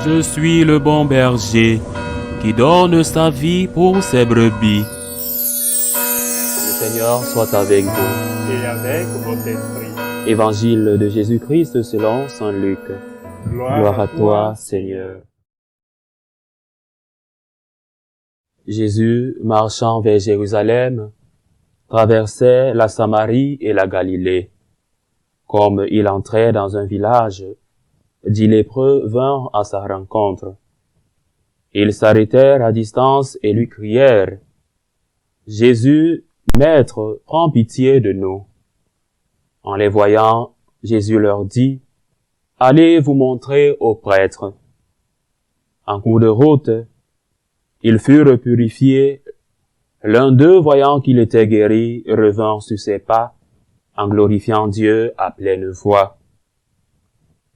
Je suis le bon berger qui donne sa vie pour ses brebis. Le Seigneur soit avec vous. Et avec votre esprit. Évangile de Jésus-Christ selon saint Luc. Gloire à toi, Seigneur. Jésus, marchant vers Jérusalem, traversait la Samarie et la Galilée. Comme il entrait dans un village, 10 lépreux vinrent à sa rencontre. Ils s'arrêtèrent à distance et lui crièrent: « Jésus, Maître, prends pitié de nous. » En les voyant, Jésus leur dit: « Allez vous montrer aux prêtres. » En cours de route, ils furent purifiés. L'un d'eux, voyant qu'il était guéri, revint sur ses pas, en glorifiant Dieu à pleine voix.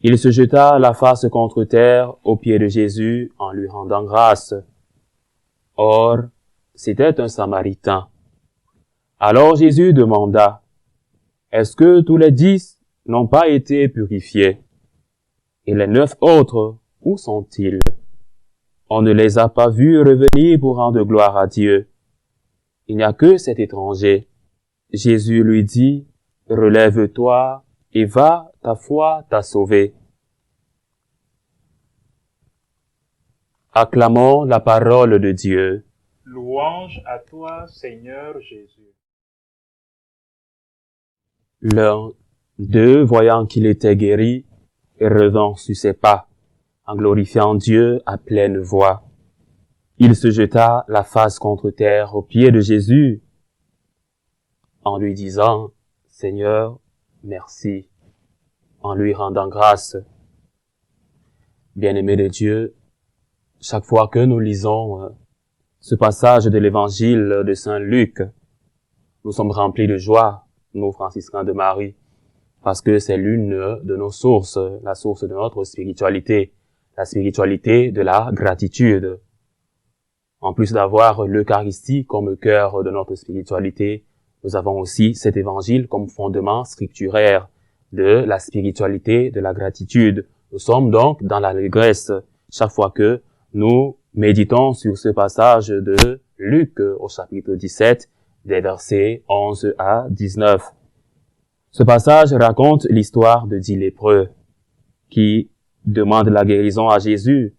Il se jeta la face contre terre aux pieds de Jésus en lui rendant grâce. Or, c'était un Samaritain. Alors Jésus demanda: « Est-ce que tous les 10 n'ont pas été purifiés? Et les 9 autres, où sont-ils? On ne les a pas vus revenir pour rendre gloire à Dieu. Il n'y a que cet étranger. » Jésus lui dit: « Relève-toi et va, ta foi t'a sauvé. » Acclamons la parole de Dieu. Louange à toi, Seigneur Jésus. L'un d'eux, voyant qu'il était guéri, revint sur ses pas, en glorifiant Dieu à pleine voix. Il se jeta la face contre terre aux pieds de Jésus, en lui disant: « Seigneur, merci », en lui rendant grâce. Bien-aimés de Dieu, chaque fois que nous lisons ce passage de l'évangile de Saint Luc, nous sommes remplis de joie, nous franciscains de Marie, parce que c'est l'une de nos sources, la source de notre spiritualité, la spiritualité de la gratitude. En plus d'avoir l'Eucharistie comme cœur de notre spiritualité, nous avons aussi cet évangile comme fondement scripturaire de la spiritualité de la gratitude. Nous sommes donc dans l'allégresse chaque fois que nous méditons sur ce passage de Luc au chapitre 17, des versets 11 à 19. Ce passage raconte l'histoire de 10 lépreux qui demandent la guérison à Jésus,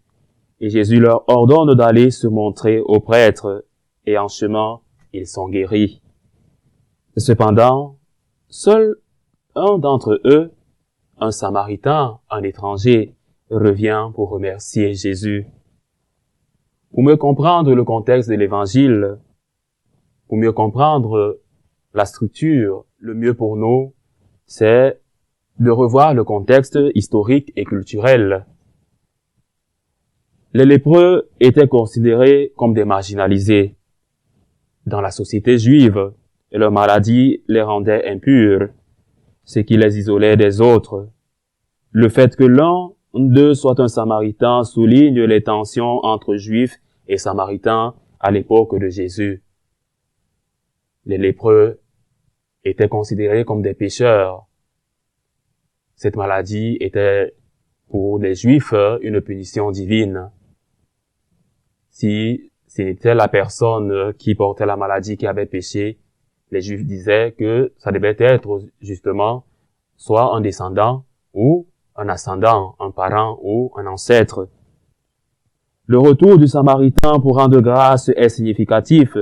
et Jésus leur ordonne d'aller se montrer aux prêtres, et en chemin, ils sont guéris. Cependant, seul un d'entre eux, un Samaritain, un étranger, revient pour remercier Jésus. Pour mieux comprendre le contexte de l'évangile, pour mieux comprendre la structure, le mieux pour nous, c'est de revoir le contexte historique et culturel. Les lépreux étaient considérés comme des marginalisés dans la société juive, et leur maladie les rendait impurs, ce qui les isolait des autres. Le fait que l'un d'eux soit un Samaritain souligne les tensions entre Juifs et Samaritains à l'époque de Jésus. Les lépreux étaient considérés comme des pécheurs. Cette maladie était pour les Juifs une punition divine. Si c'était la personne qui portait la maladie qui avait péché, les Juifs disaient que ça devait être justement soit un descendant ou un ascendant, un parent ou un ancêtre. Le retour du Samaritain pour rendre grâce est significatif,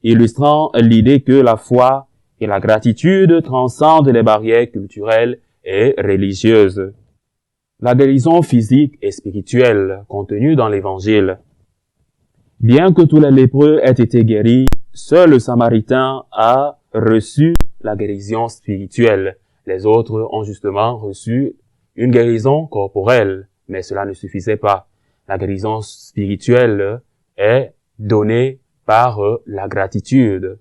illustrant l'idée que la foi et la gratitude transcendent les barrières culturelles et religieuses. La guérison physique et spirituelle contenue dans l'Évangile. Bien que tous les lépreux aient été guéris, seul le Samaritain a reçu la guérison spirituelle. Les autres ont justement reçu une guérison corporelle, mais cela ne suffisait pas. La guérison spirituelle est donnée par la gratitude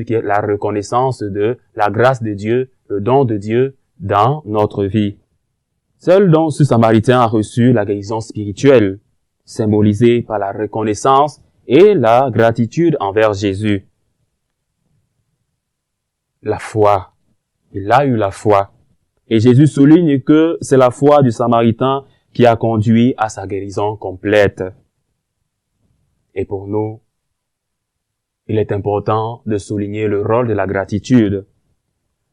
qui est la reconnaissance de la grâce de Dieu, le don de Dieu dans notre vie. Seul donc ce Samaritain a reçu la guérison spirituelle, symbolisée par la reconnaissance et la gratitude envers Jésus. La foi. Il a eu la foi. Et Jésus souligne que c'est la foi du Samaritain qui a conduit à sa guérison complète. Et pour nous, il est important de souligner le rôle de la gratitude.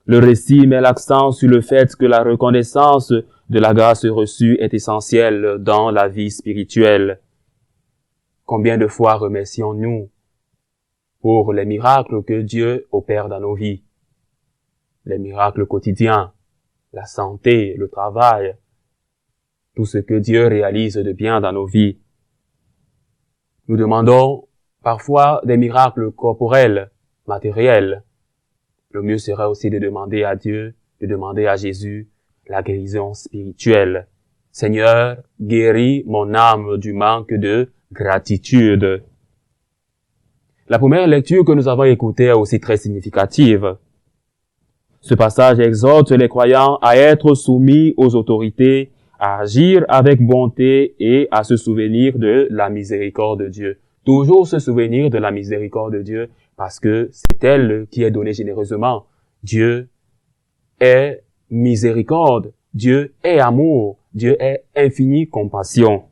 Le récit met l'accent sur le fait que la reconnaissance de la grâce reçue est essentielle dans la vie spirituelle. Combien de fois remercions-nous pour les miracles que Dieu opère dans nos vies? Les miracles quotidiens, la santé, le travail, tout ce que Dieu réalise de bien dans nos vies. Nous demandons parfois des miracles corporels, matériels. Le mieux serait aussi de demander à Dieu, de demander à Jésus la guérison spirituelle. Seigneur, guéris mon âme du manque de gratitude. La première lecture que nous avons écoutée est aussi très significative. Ce passage exhorte les croyants à être soumis aux autorités, à agir avec bonté et à se souvenir de la miséricorde de Dieu. Toujours se souvenir de la miséricorde de Dieu parce que c'est elle qui est donnée généreusement. Dieu est miséricorde, Dieu est amour, Dieu est infinie compassion.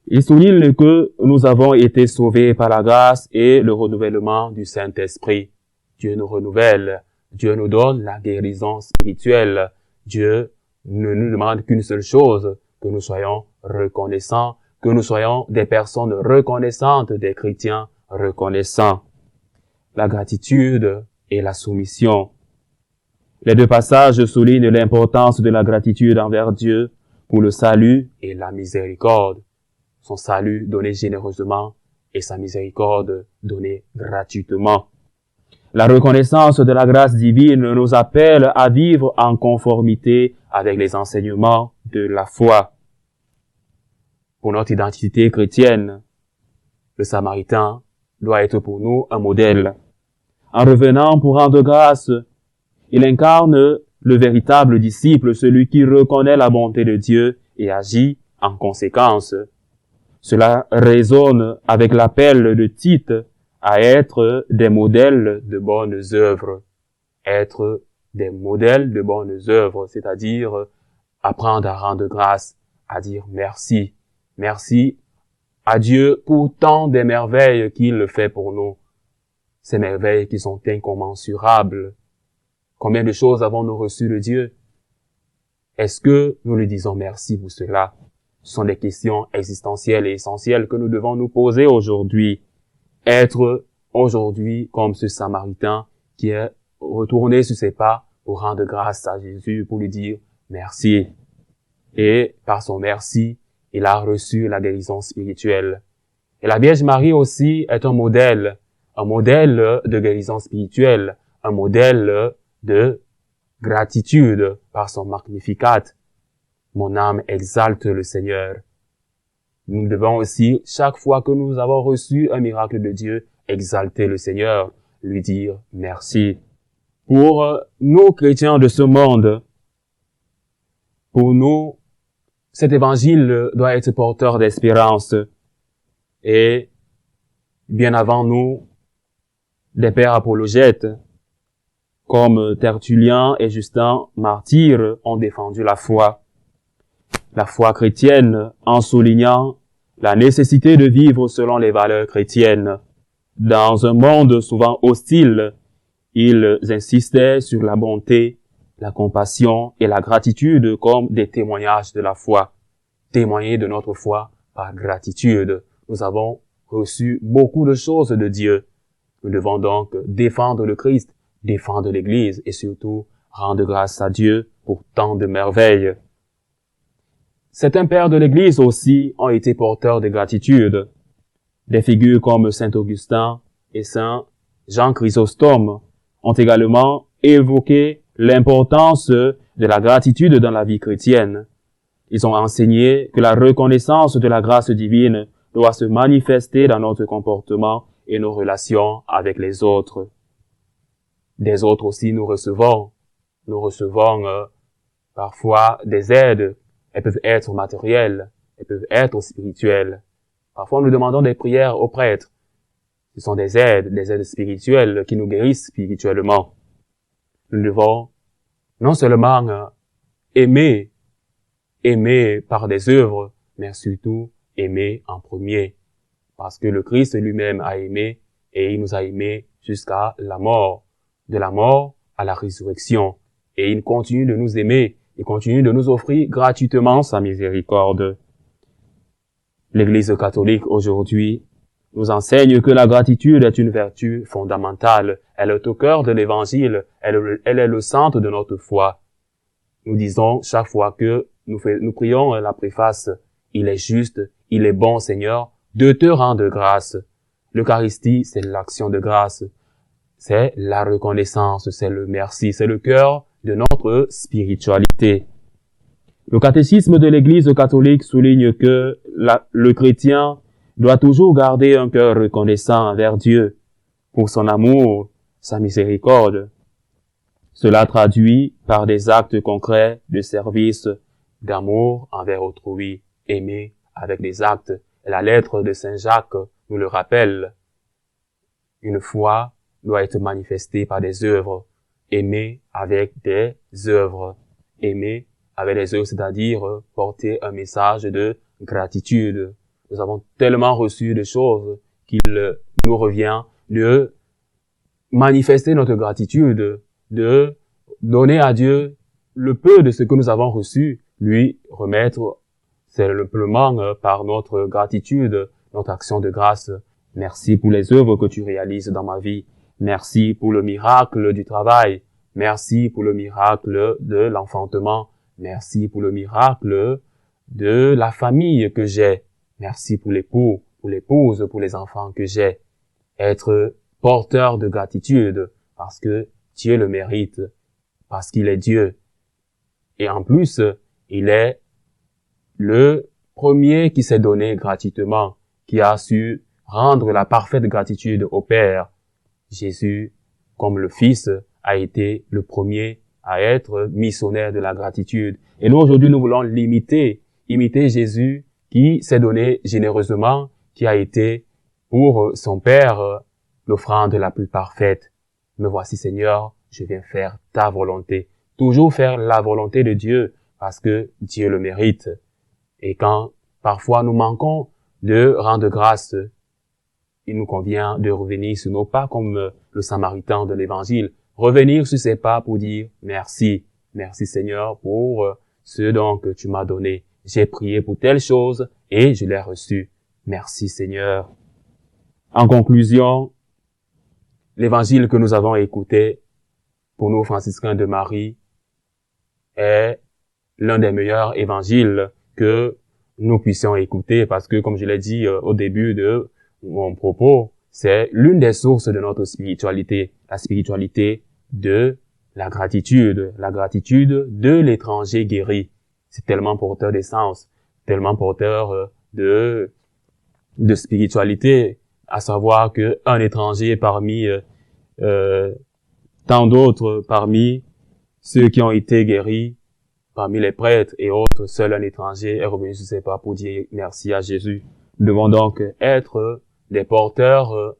Il souligne que nous avons été sauvés par la grâce et le renouvellement du Saint-Esprit. Dieu nous renouvelle, Dieu nous donne la guérison spirituelle. Dieu ne nous demande qu'une seule chose, que nous soyons reconnaissants, que nous soyons des personnes reconnaissantes, des chrétiens reconnaissants. La gratitude et la soumission. Les deux passages soulignent l'importance de la gratitude envers Dieu pour le salut et la miséricorde. Son salut donné généreusement et sa miséricorde donnée gratuitement. La reconnaissance de la grâce divine nous appelle à vivre en conformité avec les enseignements de la foi. Pour notre identité chrétienne, le Samaritain doit être pour nous un modèle. En revenant pour rendre grâce, il incarne le véritable disciple, celui qui reconnaît la bonté de Dieu et agit en conséquence. Cela résonne avec l'appel de Tite à être des modèles de bonnes œuvres. Être des modèles de bonnes œuvres, c'est-à-dire apprendre à rendre grâce, à dire merci. Merci à Dieu pour tant des merveilles qu'il fait pour nous. Ces merveilles qui sont incommensurables. Combien de choses avons-nous reçues de Dieu? Est-ce que nous lui disons merci pour cela? Ce sont des questions existentielles et essentielles que nous devons nous poser aujourd'hui. Être aujourd'hui comme ce Samaritain qui est retourné sur ses pas pour rendre grâce à Jésus, pour lui dire merci. Et par son merci, il a reçu la guérison spirituelle. Et la Vierge Marie aussi est un modèle de guérison spirituelle, un modèle de gratitude par son Magnificat. Mon âme exalte le Seigneur. Nous devons aussi, chaque fois que nous avons reçu un miracle de Dieu, exalter le Seigneur, lui dire merci. Pour nous, chrétiens de ce monde, pour nous, cet évangile doit être porteur d'espérance. Et bien avant nous, des pères apologètes, comme Tertullien et Justin martyr, ont défendu la foi chrétienne en soulignant la nécessité de vivre selon les valeurs chrétiennes. Dans un monde souvent hostile, ils insistaient sur la bonté, la compassion et la gratitude comme des témoignages de la foi. Témoigner de notre foi par gratitude. Nous avons reçu beaucoup de choses de Dieu. Nous devons donc défendre le Christ, défendre l'Église et surtout rendre grâce à Dieu pour tant de merveilles. Certains pères de l'Église aussi ont été porteurs de gratitude. Des figures comme Saint Augustin et Saint Jean Chrysostome ont également évoqué l'importance de la gratitude dans la vie chrétienne. Ils ont enseigné que la reconnaissance de la grâce divine doit se manifester dans notre comportement et nos relations avec les autres. Des autres aussi nous recevons parfois des aides. Elles peuvent être matérielles, elles peuvent être spirituelles. Parfois, nous demandons des prières aux prêtres. Ce sont des aides spirituelles qui nous guérissent spirituellement. Nous devons non seulement aimer aimer par des œuvres, mais surtout aimer en premier. Parce que le Christ lui-même a aimé et il nous a aimés jusqu'à la mort. De la mort à la résurrection. Et il continue de nous aimer. Il continue de nous offrir gratuitement sa miséricorde. L'Église catholique aujourd'hui nous enseigne que la gratitude est une vertu fondamentale. Elle est au cœur de l'Évangile. Elle est le centre de notre foi. Nous disons chaque fois que nous prions la préface, « Il est juste, il est bon, Seigneur, de te rendre grâce. » L'Eucharistie, c'est l'action de grâce. C'est la reconnaissance, c'est le merci, c'est le cœur de notre spiritualité. Le catéchisme de l'Église catholique souligne que le chrétien doit toujours garder un cœur reconnaissant envers Dieu pour son amour, sa miséricorde. Cela traduit par des actes concrets de service, d'amour envers autrui, aimer avec des actes. Et la lettre de Saint Jacques nous le rappelle. Une foi doit être manifestée par des œuvres. Aimer avec des œuvres. Aimer avec des œuvres, c'est-à-dire porter un message de gratitude. Nous avons tellement reçu de choses qu'il nous revient de manifester notre gratitude, de donner à Dieu le peu de ce que nous avons reçu, lui remettre simplement par notre gratitude, notre action de grâce. Merci pour les œuvres que tu réalises dans ma vie. Merci pour le miracle du travail. Merci pour le miracle de l'enfantement. Merci pour le miracle de la famille que j'ai. Merci pour l'époux, pour l'épouse, pour les enfants que j'ai. Être porteur de gratitude parce que Dieu le mérite, parce qu'il est Dieu. Et en plus, il est le premier qui s'est donné gratuitement, qui a su rendre la parfaite gratitude au Père. Jésus, comme le Fils, a été le premier à être missionnaire de la gratitude. Et nous, aujourd'hui, nous voulons imiter Jésus qui s'est donné généreusement, qui a été pour son Père l'offrande la plus parfaite. Me voici, Seigneur, je viens faire ta volonté. Toujours faire la volonté de Dieu, parce que Dieu le mérite. Et quand parfois nous manquons de rendre grâce, il nous convient de revenir sur nos pas comme le Samaritain de l'Évangile. Revenir sur ses pas pour dire merci. Merci Seigneur pour ce don que tu m'as donné. J'ai prié pour telle chose et je l'ai reçu. Merci Seigneur. En conclusion, l'Évangile que nous avons écouté pour nous franciscains de Marie est l'un des meilleurs évangiles que nous puissions écouter parce que, comme je l'ai dit au début de mon propos, c'est l'une des sources de notre spiritualité, la spiritualité de la gratitude de l'étranger guéri. C'est tellement porteur d'essence, tellement porteur de spiritualité, à savoir que un étranger parmi tant d'autres, parmi ceux qui ont été guéris, parmi les prêtres et autres, seul un étranger est revenu sur ses pas pour dire merci à Jésus. Nous devons donc être des porteurs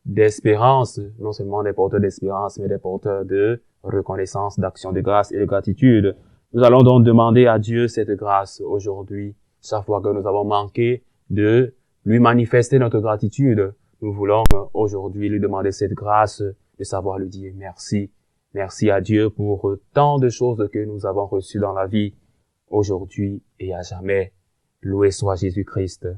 d'espérance, non seulement des porteurs d'espérance, mais des porteurs de reconnaissance, d'action de grâce et de gratitude. Nous allons donc demander à Dieu cette grâce aujourd'hui. Chaque fois que nous avons manqué de lui manifester notre gratitude, nous voulons aujourd'hui lui demander cette grâce de savoir lui dire merci. Merci à Dieu pour tant de choses que nous avons reçues dans la vie, aujourd'hui et à jamais. Loué soit Jésus-Christ.